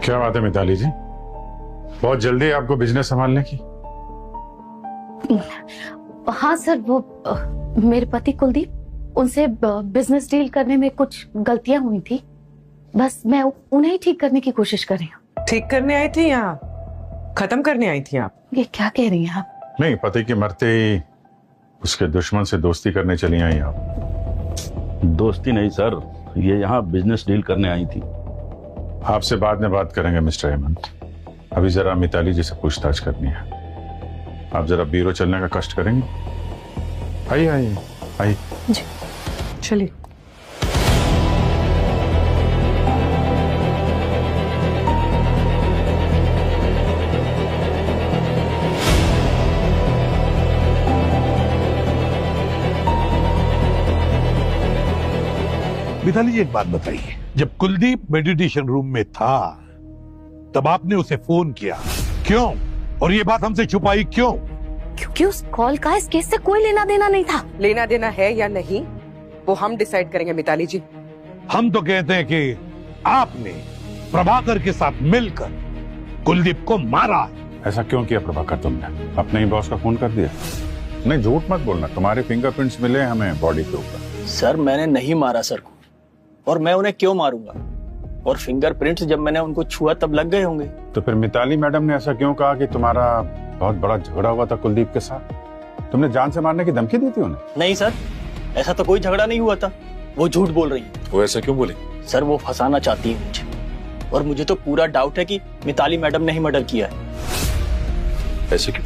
क्या बात है मिताली जी, बहुत जल्दी है आपको बिजनेस संभालने की। हाँ सर, वो मेरे पति कुलदीप, उनसे बिजनेस डील करने में कुछ गलतियां हुई थी, बस मैं उन्हें ही ठीक करने की कोशिश कर रही हूँ। ठीक करने आई थी या खत्म करने आई थी आप? ये क्या कह रही हैं आप? नहीं, पति के मरते ही उसके दुश्मन से दोस्ती करने चली आई आप। दोस्ती नहीं सर, ये यहाँ बिजनेस डील करने आई थी। आपसे बाद में बात करेंगे मिस्टर हेमंत, अभी जरा मिताली जी से पूछताछ करनी है। आप जरा ब्यूरो चलने का कष्ट करेंगे? आइए आइए आइए। जी चलिए। मिताली जी एक बात बताइए, जब कुलदीप मेडिटेशन रूम में था तब आपने उसे फोन किया क्यों, और ये बात हमसे छुपाई क्यों? क्योंकि उस कॉल का इस केस से कोई लेना देना नहीं था। लेना देना है या नहीं वो हम डिसाइड करेंगे मिताली जी। हम तो कहते हैं कि आपने प्रभाकर के साथ मिलकर कुलदीप को मारा। ऐसा क्यों किया प्रभाकर तुमने? अपने ही बॉस का फोन कर दिया? नहीं झूठ मत बोलना, तुम्हारे फिंगरप्रिंट्स मिले हमें बॉडी के ऊपर। सर मैंने नहीं मारा सर को, और मैं उन्हें क्यों मारूंगा? और फिंगरप्रिंट्स जब मैंने उनको छुआ तब लग गए होंगे। तो फिर मिताली मैडम ने ऐसा क्यों कहा कि तुम्हारा बहुत बड़ा झगड़ा हुआ था कुलदीप के साथ? तुमने जान से मारने की धमकी दी थी उन्हें? नहीं सर, ऐसा तो कोई झगड़ा नहीं हुआ था, वो झूठ बोल रही है। वो ऐसा क्यों बोले? सर वो फंसाना चाहती है मुझे, और मुझे तो पूरा डाउट है कि मिताली मैडम ने ही मर्डर किया है। ऐसे क्यों?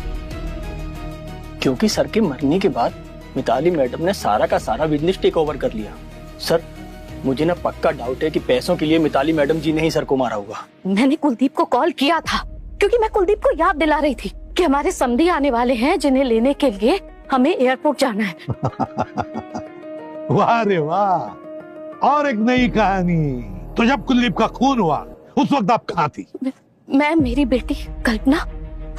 क्योंकि सर के मरने के बाद मिताली मैडम ने सारा का सारा बिजनेस टेक ओवर कर लिया। सर मुझे ना पक्का डाउट है कि पैसों के लिए मिताली मैडम जी ने ही सर को मारा होगा। मैंने कुलदीप को कॉल किया था क्योंकि मैं कुलदीप को याद दिला रही थी कि हमारे समधी आने वाले हैं जिन्हें लेने के लिए हमें एयरपोर्ट जाना है। वाह रे वाह, और एक नई कहानी। तो जब कुलदीप का खून हुआ उस वक्त आप कहाँ थी? मैं, मेरी बेटी कल्पना,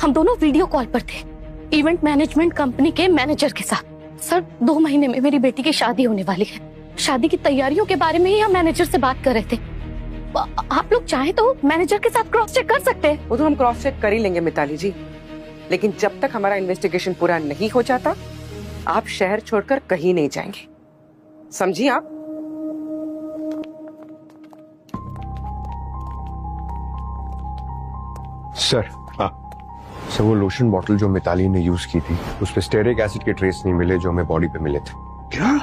हम दोनों वीडियो कॉल पर थे इवेंट मैनेजमेंट कंपनी के मैनेजर के साथ। सर 2 महीने में मेरी बेटी की शादी होने वाली है। शादी की तैयारियों के बारे में ही हम मैनेजर से बात कर रहे थे। आप लोग चाहे तो मैनेजर के साथ क्रॉस चेक कर सकते हैं। वो तो हम क्रॉस चेक कर ही लेंगे मिताली जी, लेकिन जब तक हमारा इन्वेस्टिगेशन पूरा नहीं हो जाता आप शहर छोड़कर कहीं नहीं जाएंगे, समझिए आप? सर सर वो लोशन बॉटल जो मिताली ने यूज की थी उस पे स्टेरिक एसिड के ट्रेस नहीं मिले जो हमें बॉडी पे मिले थे। क्या?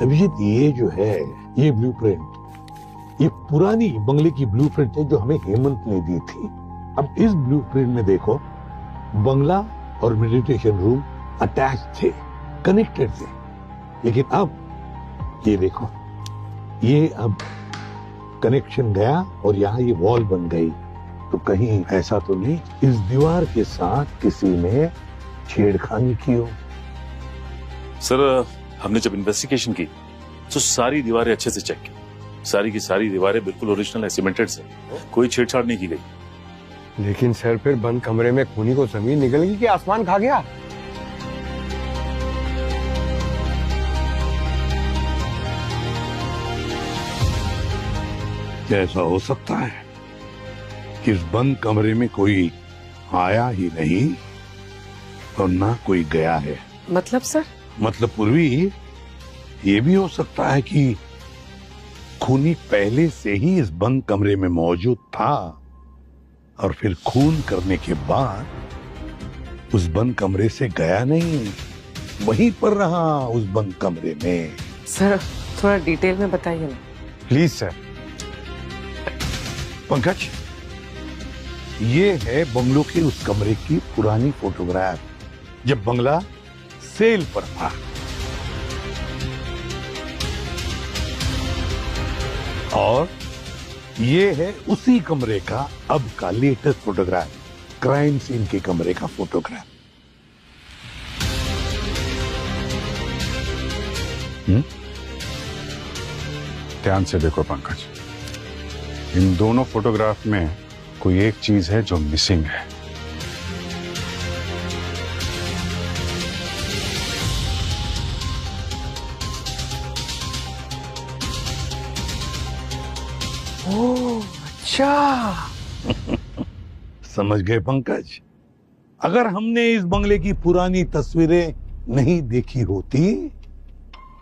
अभिजीत ये जो है ये ब्लूप्रिंट, ये पुरानी बंगले की ब्लूप्रिंट है जो हमें हेमंत ने दी थी। अब इस ब्लूप्रिंट में देखो बंगला और मेडिटेशन रूम अटैच थे, कनेक्टेड थे, लेकिन अब ये देखो ये अब कनेक्शन गया और यहाँ ये वॉल बन गई। तो कहीं ऐसा तो नहीं इस दीवार के साथ किसी ने छेड़खानी की हो? सर हमने जब इन्वेस्टिगेशन की तो सारी दीवारें अच्छे से चेक की, सारी की सारी दीवारें बिल्कुल ओरिजिनल है, सीमेंटेड से, कोई छेड़छाड़ नहीं की गई। लेकिन सर फिर बंद कमरे में खूनी को जमीन निकल गई कि आसमान खा गया? क्या ऐसा हो सकता है कि इस बंद कमरे में कोई आया ही नहीं और ना कोई गया है? मतलब सर? मतलब पूर्वी ये भी हो सकता है कि खूनी पहले से ही इस बंद कमरे में मौजूद था और फिर खून करने के बाद उस बंद कमरे से गया नहीं, वहीं पर रहा उस बंद कमरे में। सर थोड़ा डिटेल में बताइए ना प्लीज सर। पंकज ये है बंगलों के उस कमरे की पुरानी फोटोग्राफ जब बंगला सेल पर था। और ये है उसी कमरे का अब का लेटेस्ट फोटोग्राफ, क्राइम सीन के कमरे का फोटोग्राफ। ध्यान से देखो पंकज, इन दोनों फोटोग्राफ में कोई एक चीज है जो मिसिंग है। ओह अच्छा। समझ गए पंकज, अगर हमने इस बंगले की पुरानी तस्वीरें नहीं देखी होती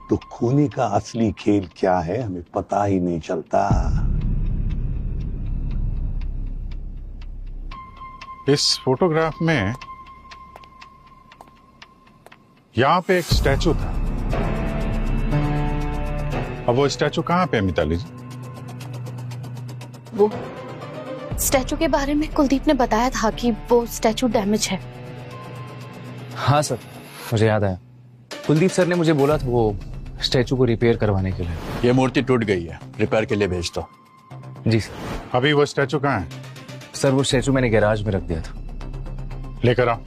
तो खूनी का असली खेल क्या है हमें पता ही नहीं चलता। इस फोटोग्राफ में यहां पे एक स्टैचू था। अब वो स्टैचू कहां पे है मिताली जी? वो स्टैचू के बारे में कुलदीप ने बताया था कि वो स्टैचू डैमेज है। हाँ सर, मुझे याद आया। कुलदीप सर ने मुझे बोला था वो स्टैचू को रिपेयर करवाने के लिए। ये मूर्ति टूट गई है, रिपेयर के लिए भेज दो। जी सर। अभी वो स्टैचू कहां है? सर वो स्टैचू मैंने गैराज में रख दिया था। लेकर आओ।